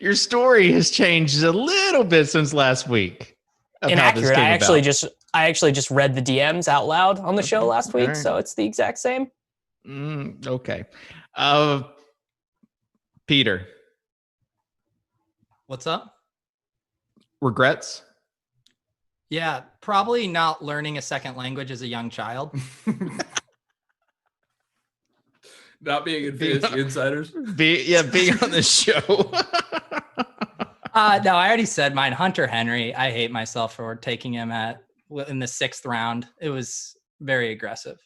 your story has changed a little bit since last week. Inaccurate. I actually just read the DMs out loud on the show last week, so it's the exact same. Okay. Peter. What's up? Regrets? Yeah, probably not learning a second language as a young child. Not being in Fantasy Insiders. Being on the show. No, I already said mine. Hunter Henry. I hate myself for taking him in the 6th round. It was very aggressive.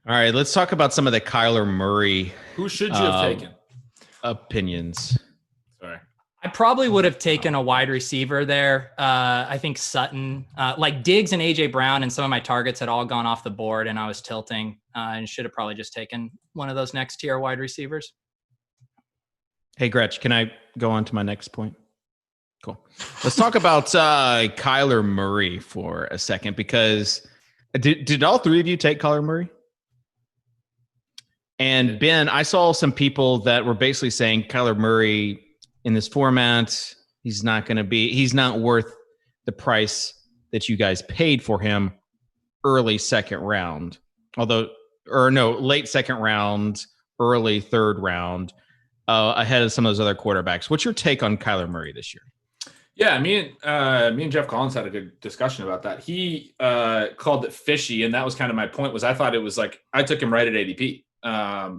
All right, let's talk about some of the Kyler Murray. Who should you have taken? Opinions. Sorry. I probably would have taken a wide receiver there. I think Sutton, like Diggs and AJ Brown, and some of my targets had all gone off the board, and I was tilting, and should have probably just taken one of those next tier wide receivers. Hey, Gretch, can I go on to my next point? Cool. Let's talk about Kyler Murray for a second, because did all three of you take Kyler Murray? And Ben, I saw some people that were basically saying Kyler Murray in this format, he's not worth the price that you guys paid for him early second round. Late second round, early third round, ahead of some of those other quarterbacks. What's your take on Kyler Murray this year? Yeah, me and Jeff Collins had a good discussion about that. He called it fishy, and that was kind of my point. Was I thought it was like I took him right at ADP.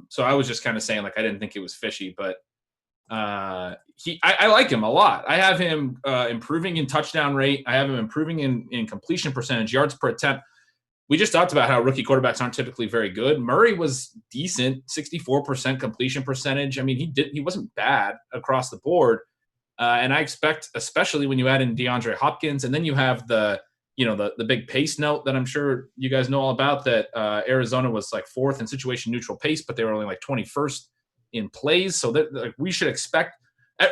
So I was just kind of saying like I didn't think it was fishy, but I like him a lot. I have him improving in touchdown rate. I have him improving in completion percentage, yards per attempt. We just talked about how rookie quarterbacks aren't typically very good. Murray was decent, 64% completion percentage. I mean, he wasn't bad across the board. And I expect, especially when you add in DeAndre Hopkins, and then you have the big pace note that I'm sure you guys know all about, that Arizona was like 4th in situation neutral pace, but they were only like 21st in plays. So that like, we should expect,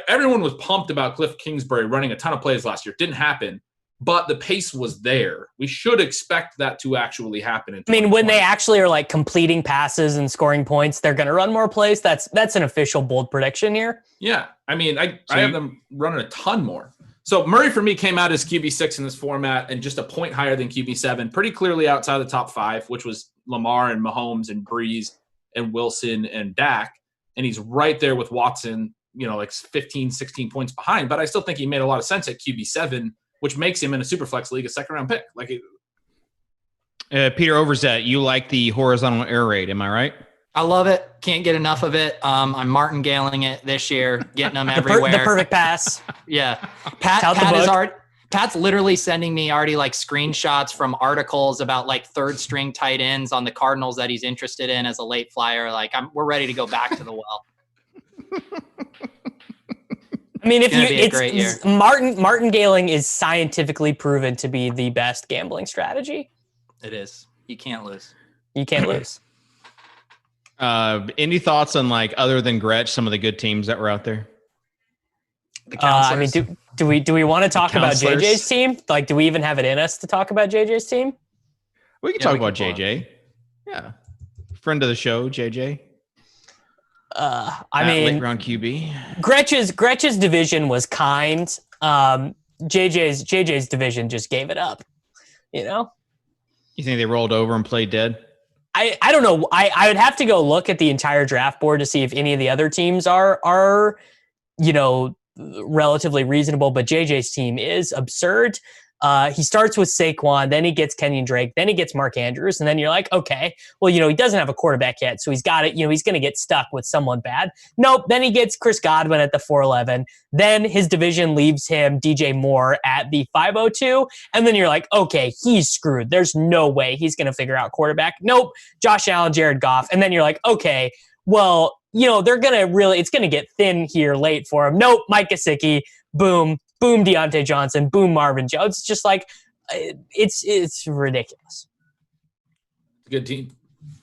everyone was pumped about Cliff Kingsbury running a ton of plays last year. Didn't happen, but the pace was there. We should expect that to actually happen. I mean, when they actually are like completing passes and scoring points, they're going to run more plays. That's an official bold prediction here. Yeah. I mean, I have them running a ton more. So Murray for me came out as QB6 in this format and just a point higher than QB7, pretty clearly outside the top 5, which was Lamar and Mahomes and Breeze and Wilson and Dak. And he's right there with Watson, like 15, 16 points behind. But I still think he made a lot of sense at QB7, which makes him in a superflex league a second-round pick. Peter Overzet, you like the horizontal air raid, am I right? I love it. Can't get enough of it. I'm martingaling it this year, getting them everywhere. The perfect pass. Yeah. Pat's literally sending me already like screenshots from articles about like 3rd string tight ends on the Cardinals that he's interested in as a late flyer. Like we're ready to go back to the well. I mean, martingaling is scientifically proven to be the best gambling strategy. It is. You can't lose. You can't lose. Any thoughts on other than Gretsch, some of the good teams that were out there? I mean, do we want to talk about JJ's team? Like, do we even have it in us to talk about JJ's team? We can talk about JJ. Yeah, friend of the show, JJ. Late round QB. Gretch's division was kind. JJ's division just gave it up. You think they rolled over and played dead? I don't know. I would have to go look at the entire draft board to see if any of the other teams are relatively reasonable, but JJ's team is absurd. He starts with Saquon, then he gets Kenyon Drake, then he gets Mark Andrews, and then you're like, okay, well, he doesn't have a quarterback yet, so he's got it. He's going to get stuck with someone bad. Nope. Then he gets Chris Godwin at the 411. Then his division leaves him DJ Moore at the 502, and then you're like, okay, he's screwed. There's no way he's going to figure out quarterback. Nope. Josh Allen, Jared Goff, and then you're like, okay, well, they're going to it's going to get thin here late for him. Nope. Mike Gesicki, boom. Boom, Deontay Johnson. Boom, Marvin Jones. It's just like, it's ridiculous. It's a good team.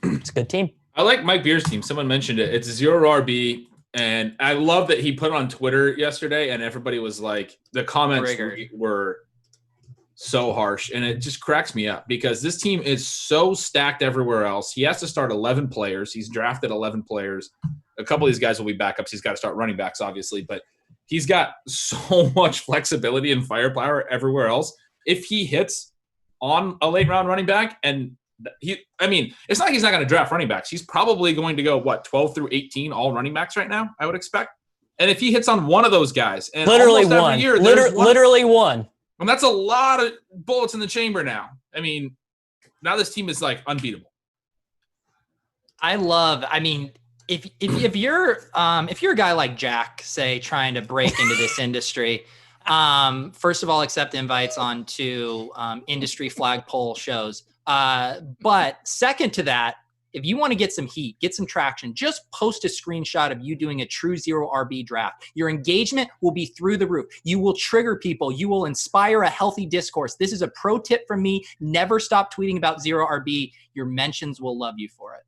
It's a good team. I like Mike Beer's team. Someone mentioned it. It's 0 RB, And I love that he put it on Twitter yesterday, and everybody was like, the comments were so harsh, and it just cracks me up because this team is so stacked everywhere else. He has to start 11 players. He's drafted 11 players. A couple of these guys will be backups. He's got to start running backs, obviously, but he's got so much flexibility and firepower everywhere else. If he hits on a late round running back, and it's not like he's not going to draft running backs. He's probably going to go 12 through 18 all running backs right now, I would expect. And if he hits on one of those guys, and literally almost one, every year, literally one. And that's a lot of bullets in the chamber now. I mean, now this team is like unbeatable. If you're a guy like Jack, say, trying to break into this industry, first of all, accept invites onto industry flagpole shows. But second to that, if you want to get some heat, get some traction, just post a screenshot of you doing a true zero RB draft. Your engagement will be through the roof. You will trigger people. You will inspire a healthy discourse. This is a pro tip from me. Never stop tweeting about zero RB. Your mentions will love you for it.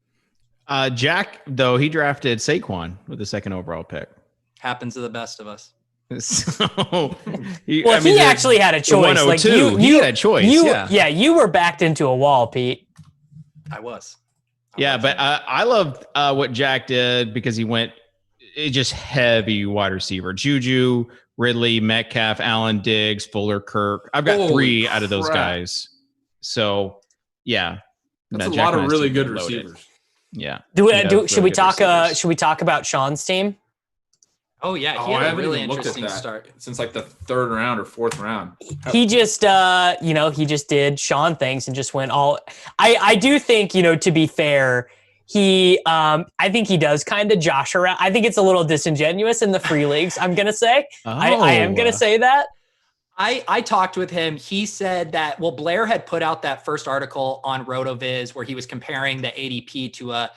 Jack, though, he drafted Saquon with the 2nd overall pick. Happens to the best of us. So, he actually had a choice. Like you had a choice. You were backed into a wall, Pete. I was. But I loved what Jack did because he went just heavy wide receiver. Juju, Ridley, Metcalf, Allen, Diggs, Fuller, Kirk. I've got 3 out of those guys. So, yeah. That's a lot of really good receivers. Yeah. Should we talk about Sean's team? Oh yeah, he had a really interesting start since like the 3rd round or 4th round. He just he just did Sean things and just went all. I do think, to be fair, I think he does kind of Josh around. I think it's a little disingenuous in the free leagues, I'm gonna say. I am gonna say that. I talked with him. He said that, Blair had put out that first article on RotoViz where he was comparing the ADP to a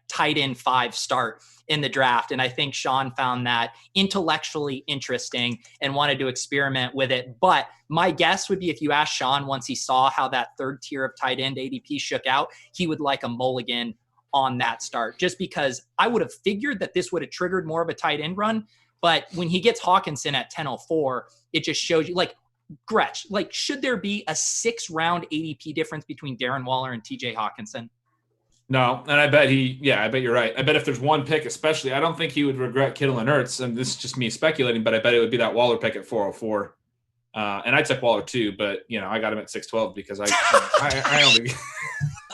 tight end 5 start in the draft. And I think Sean found that intellectually interesting and wanted to experiment with it. But my guess would be if you asked Sean once he saw how that 3rd tier of tight end ADP shook out, he would like a mulligan on that start, just because I would have figured that this would have triggered more of a tight end run. But when he gets Hawkinson at 10:04, it just shows you, like, Gretch, like, should there be a 6-round ADP difference between Darren Waller and TJ Hawkinson? No, and I bet you're right. I bet if there's one pick, especially, I don't think he would regret Kittle and Ertz, and this is just me speculating, but I bet it would be that Waller pick at 404. And I took Waller too, but I got him at 612 because I only.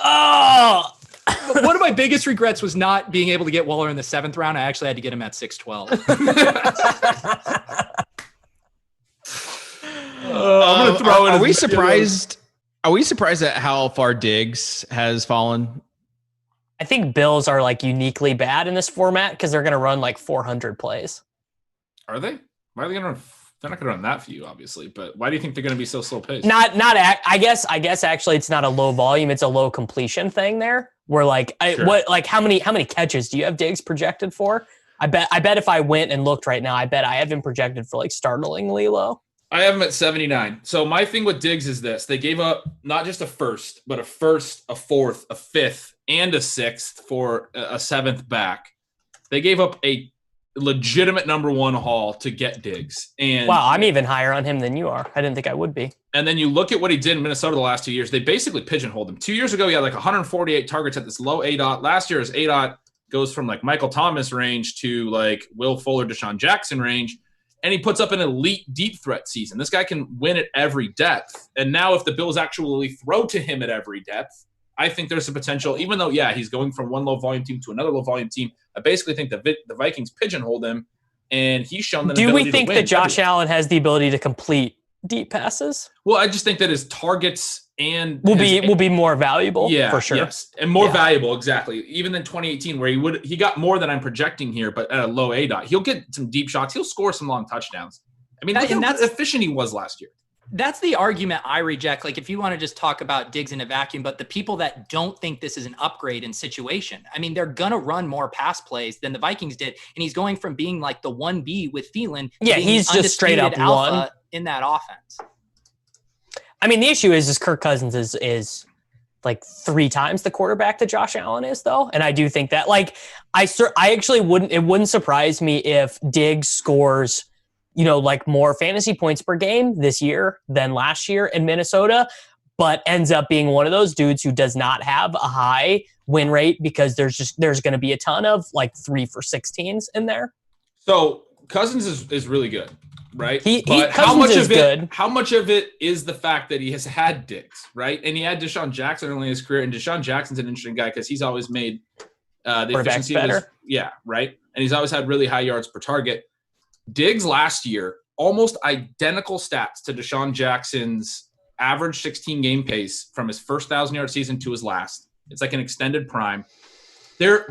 Oh, one of my biggest regrets was not being able to get Waller in the 7th round. I actually had to get him at 612. I'm gonna throw in. Are we surprised? Are we surprised at how far Diggs has fallen? I think Bills are like uniquely bad in this format because they're going to run like 400 plays. Are they? Why are they going to run? They're not going to run that few, obviously. But why do you think they're going to be so slow paced? I guess actually it's not a low volume; it's a low completion thing there. Where how many catches do you have Diggs projected for? I bet if I went and looked right now, I bet I have him projected for like startlingly low. I have him at 79. So my thing with Diggs is this. They gave up not just a first, but a 4th, a 5th, and a 6th for a 7th back. They gave up a legitimate number 1 haul to get Diggs. And wow, I'm even higher on him than you are. I didn't think I would be. And then you look at what he did in Minnesota the last 2 years. They basically pigeonholed him. 2 years ago, he had like 148 targets at this low ADOT. Last year, his ADOT goes from like Michael Thomas range to like Will Fuller, Deshaun Jackson range. And he puts up an elite deep threat season. This guy can win at every depth. And now if the Bills actually throw to him at every depth, I think there's a potential, even though, he's going from one low-volume team to another low-volume team. I basically think the Vikings pigeonholed him, and he's shown them Do we think that Josh Allen has the ability to complete deep passes? Well, I just think that his targets and will be more valuable, for sure. Yes, and more valuable, exactly. Even than 2018, where he got more than I'm projecting here, but at a low ADOT. He'll get some deep shots. He'll score some long touchdowns. I mean, look how efficient he was last year. That's the argument I reject. Like, if you want to just talk about Diggs in a vacuum, but the people that don't think this is an upgrade in situation, I mean, they're going to run more pass plays than the Vikings did. And he's going from being like the 1B with Thielen. Yeah, he's just straight up alpha one in that offense. I mean, the issue is Kirk Cousins is like 3 times the quarterback that Josh Allen is, though. And I do think that, like, I actually wouldn't surprise me if Diggs scores, like more fantasy points per game this year than last year in Minnesota, but ends up being one of those dudes who does not have a high win rate because there's going to be a ton of like 3-for-16s in there. So Cousins is really good, right? How much is good? How much of it is the fact that he has had Diggs, right? And he had Deshaun Jackson early in his career, and Deshaun Jackson's an interesting guy because he's always made the efficiency better. Right. And he's always had really high yards per target. Diggs last year, almost identical stats to Deshaun Jackson's average 16 game pace from his first 1,000-yard season to his last. It's like an extended prime. Their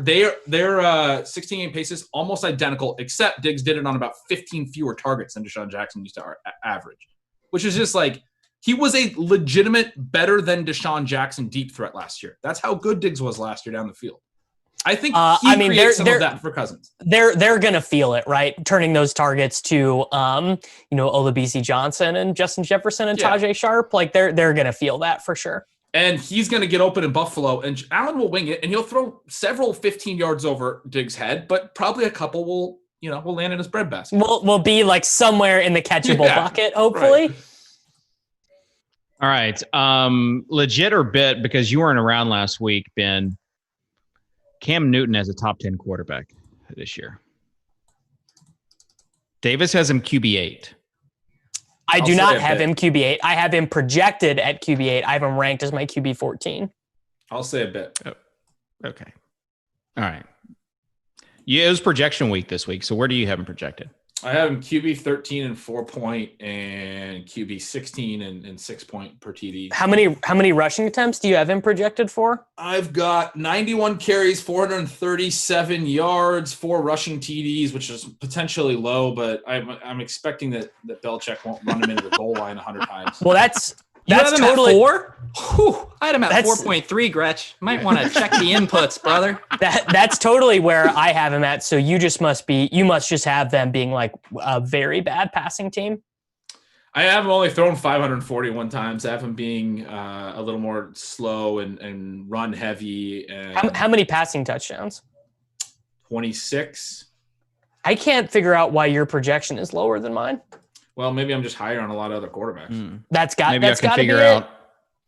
16 game paces almost identical, except Diggs did it on about 15 fewer targets than Deshaun Jackson used to average, which is just like he was a legitimate better than Deshaun Jackson deep threat last year. That's how good Diggs was last year down the field. I think creates some of that for Cousins. They're gonna feel it, right? Turning those targets to Olabisi Johnson and Justin Jefferson and Tajay Sharp, like they're gonna feel that for sure. And he's going to get open in Buffalo, and Allen will wing it, and he'll throw several 15 yards over Diggs' head, but probably a couple will land in his breadbasket. Will be like somewhere in the catchable bucket, hopefully. Right. All right. Legit or bit, because you weren't around last week, Ben, Cam Newton has a top 10 quarterback this year. Davis has him QB8. I do not have him QB8. I have him projected at QB8. I have him ranked as my QB14. I'll say a bit. Oh, okay. All right. Yeah, it was projection week this week. So where do you have him projected? I have him QB13 and 4-point and QB16 and 6-point per TD. How many rushing attempts do you have him projected for? I've got 91 carries, 437 yards, 4 rushing TDs, which is potentially low, but I'm expecting that Belichick won't run him into the goal line 100 times. Well, that's totally 4. Whew, I had him at 4.3. Gretch, might want to check the inputs, brother. That's totally where I have him at. So you must just have them being like a very bad passing team. I have him only thrown 541 times. I have him being a little more slow and run heavy. And how many passing touchdowns? 26. I can't figure out why your projection is lower than mine. Well, maybe I'm just higher on a lot of other quarterbacks.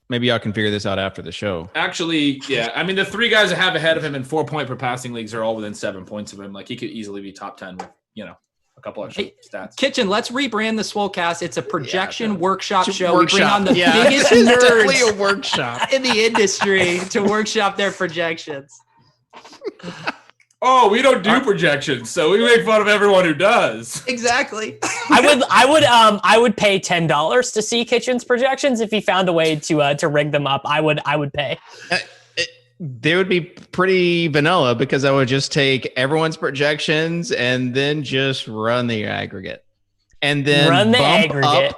Maybe I can figure this out after the show. Actually, yeah. I mean, the 3 guys I have ahead of him in 4-point per passing leagues are all within 7 points of him. Like he could easily be top 10 with, a couple extra stats. Kitchen, let's rebrand the Swolecast. It's a projection workshop show. We bring on the biggest nerds definitely a workshop in the industry to workshop their projections. Oh, we don't do projections, so we make fun of everyone who does. Exactly. I would pay $10 to see Kitchen's projections if he found a way to rig them up. I would pay. They would be pretty vanilla because I would just take everyone's projections and then just run the aggregate, and then run the aggregate.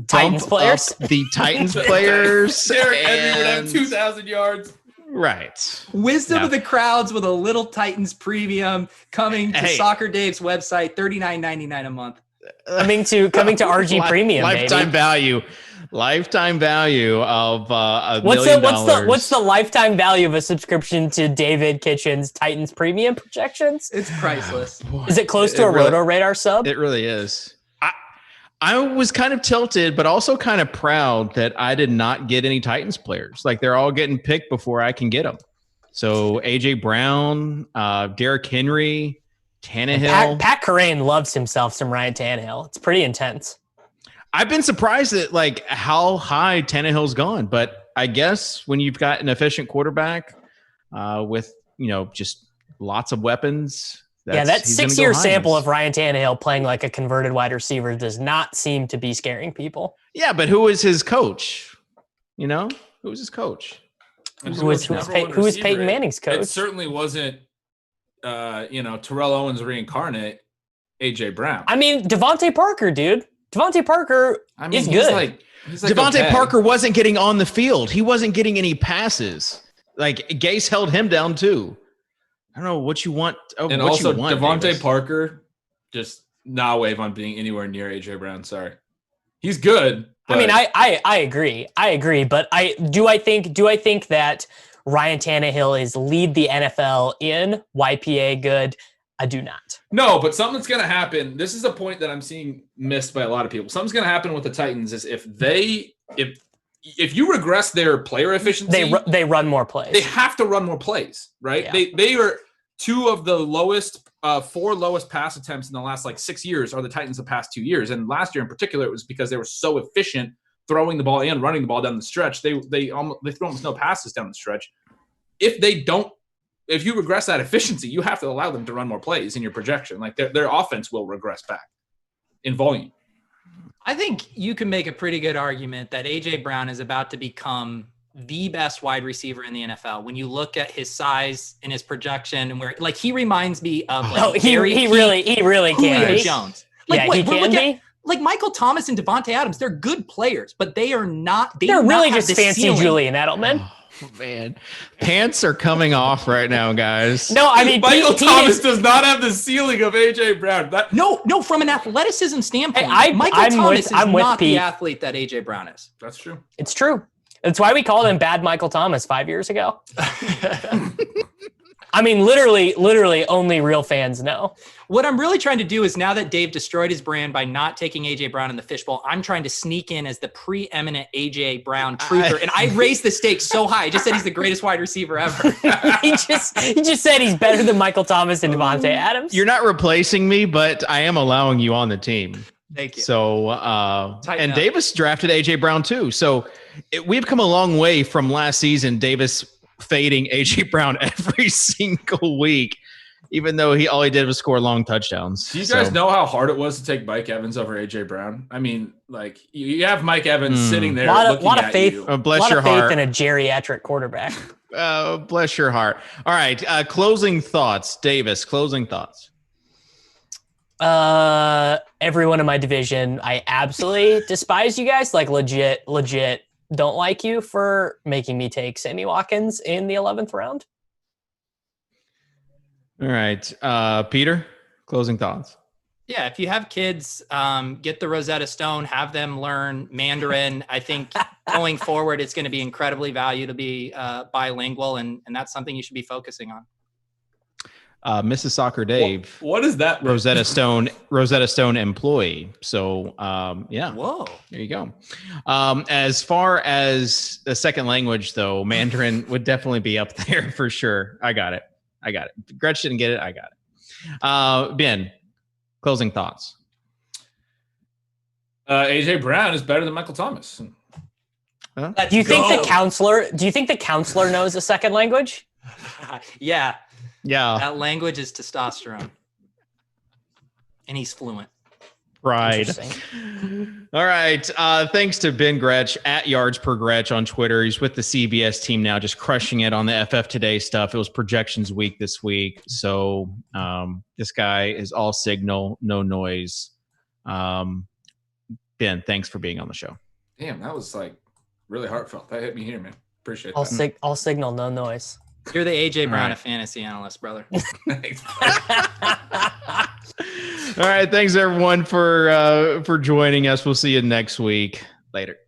Titans players, the Titans players. Derrick Henry would have 2,000 yards. Right. Wisdom of the crowds with a little Titans premium coming to Soccer Dave's website, $39.99 a month. Coming to RG Premium, lifetime baby. Lifetime value of $1 million. What's the lifetime value of a subscription to David Kitchen's Titans Premium projections? It's priceless. Is it close to a Roto Radar sub? It really is. I was kind of tilted, but also kind of proud that I did not get any Titans players. Like they're all getting picked before I can get them. So AJ Brown, Derrick Henry, Tannehill. Pat Kerrane loves himself some Ryan Tannehill. It's pretty intense. I've been surprised at like how high Tannehill's gone, but I guess when you've got an efficient quarterback with just lots of weapons. That 6-year sample of Ryan Tannehill playing like a converted wide receiver does not seem to be scaring people. Yeah, but who was his coach? Who was his coach? Who was Peyton Manning's coach? It certainly wasn't, Terrell Owens reincarnate, AJ Brown. I mean, Devontae Parker, dude. Devontae Parker is good. He's like Devontae Parker wasn't getting on the field. He wasn't getting any passes. Like Gase held him down too. I don't know what you want. Devontae Parker, just nah wave on being anywhere near AJ Brown. Sorry. He's good. I mean, I agree. I agree. But do I think that Ryan Tannehill is lead the NFL in YPA good? I do not. No, but something's going to happen. This is a point that I'm seeing missed by a lot of people. Something's going to happen with the Titans is if you regress their player efficiency, they run more plays. They have to run more plays, right? Yeah. They are two of the four lowest pass attempts in the last 6 years are the Titans the past 2 years. And last year in particular, it was because they were so efficient throwing the ball and running the ball down the stretch. They throw almost no passes down the stretch. If you regress that efficiency, you have to allow them to run more plays in your projection. Their offense will regress back in volume. I think you can make a pretty good argument that A.J. Brown is about to become the best wide receiver in the NFL. When you look at his size and his projection and where he reminds me of he really can Julio be. Jones. He can be. Michael Thomas and Devontae Adams, they're good players, but they are not. They're really just fancy ceiling. Julian Edelman. Oh, man, pants are coming off right now, guys. No, I mean Michael Thomas does not have the ceiling of AJ Brown. No, from an athleticism standpoint, I'm Thomas is with not Pete. the athlete that AJ Brown is. That's true. It's true. That's why we called him Bad Michael Thomas 5 years ago. I mean, literally only real fans know. What I'm really trying to do is, now that Dave destroyed his brand by not taking A.J. Brown in the fishbowl, I'm trying to sneak in as the preeminent A.J. Brown truther. And I raised the stakes so high. I just said he's the greatest wide receiver ever. he just said he's better than Michael Thomas and Devontae Adams. You're not replacing me, but I am allowing you on the team. Thank you. So, and Davis drafted A.J. Brown too. So we've come a long way from last season, Davis fading A.J. Brown every single week, even though all he did was score long touchdowns. Do you guys know how hard it was to take Mike Evans over A.J. Brown? I mean, you have Mike Evans sitting there looking at faith, you. Bless your heart. Faith in a geriatric quarterback. Bless your heart. All right, closing thoughts. Davis, closing thoughts. Everyone in my division, I absolutely despise you guys. Legit don't like you for making me take Sammy Watkins in the 11th round. All right. Peter, closing thoughts. Yeah, if you have kids, get the Rosetta Stone, have them learn Mandarin. I think going forward, it's going to be incredibly valuable to be bilingual, and that's something you should be focusing on. Mrs. Soccer Dave. What is that? Rosetta Stone employee. So, yeah. Whoa. There you go. As far as the second language, though, Mandarin would definitely be up there for sure. I got it. Gretch didn't get it. I got it. Ben, closing thoughts. AJ Brown is better than Michael Thomas. Do you think the counselor knows a second language? Yeah. Yeah. That language is testosterone. And he's fluent. Right. All right. Thanks to Ben Gretch at Yards Per Gretch on Twitter. He's with the CBS team now, just crushing it on the FF Today stuff. It was projections week this week. So this guy is all signal, no noise. Ben, thanks for being on the show. Damn, that was really heartfelt. That hit me here, man. Appreciate that. All signal, no noise. You're the AJ Brown of fantasy analyst, brother. Thanks. All right. Thanks everyone for joining us. We'll see you next week. Later.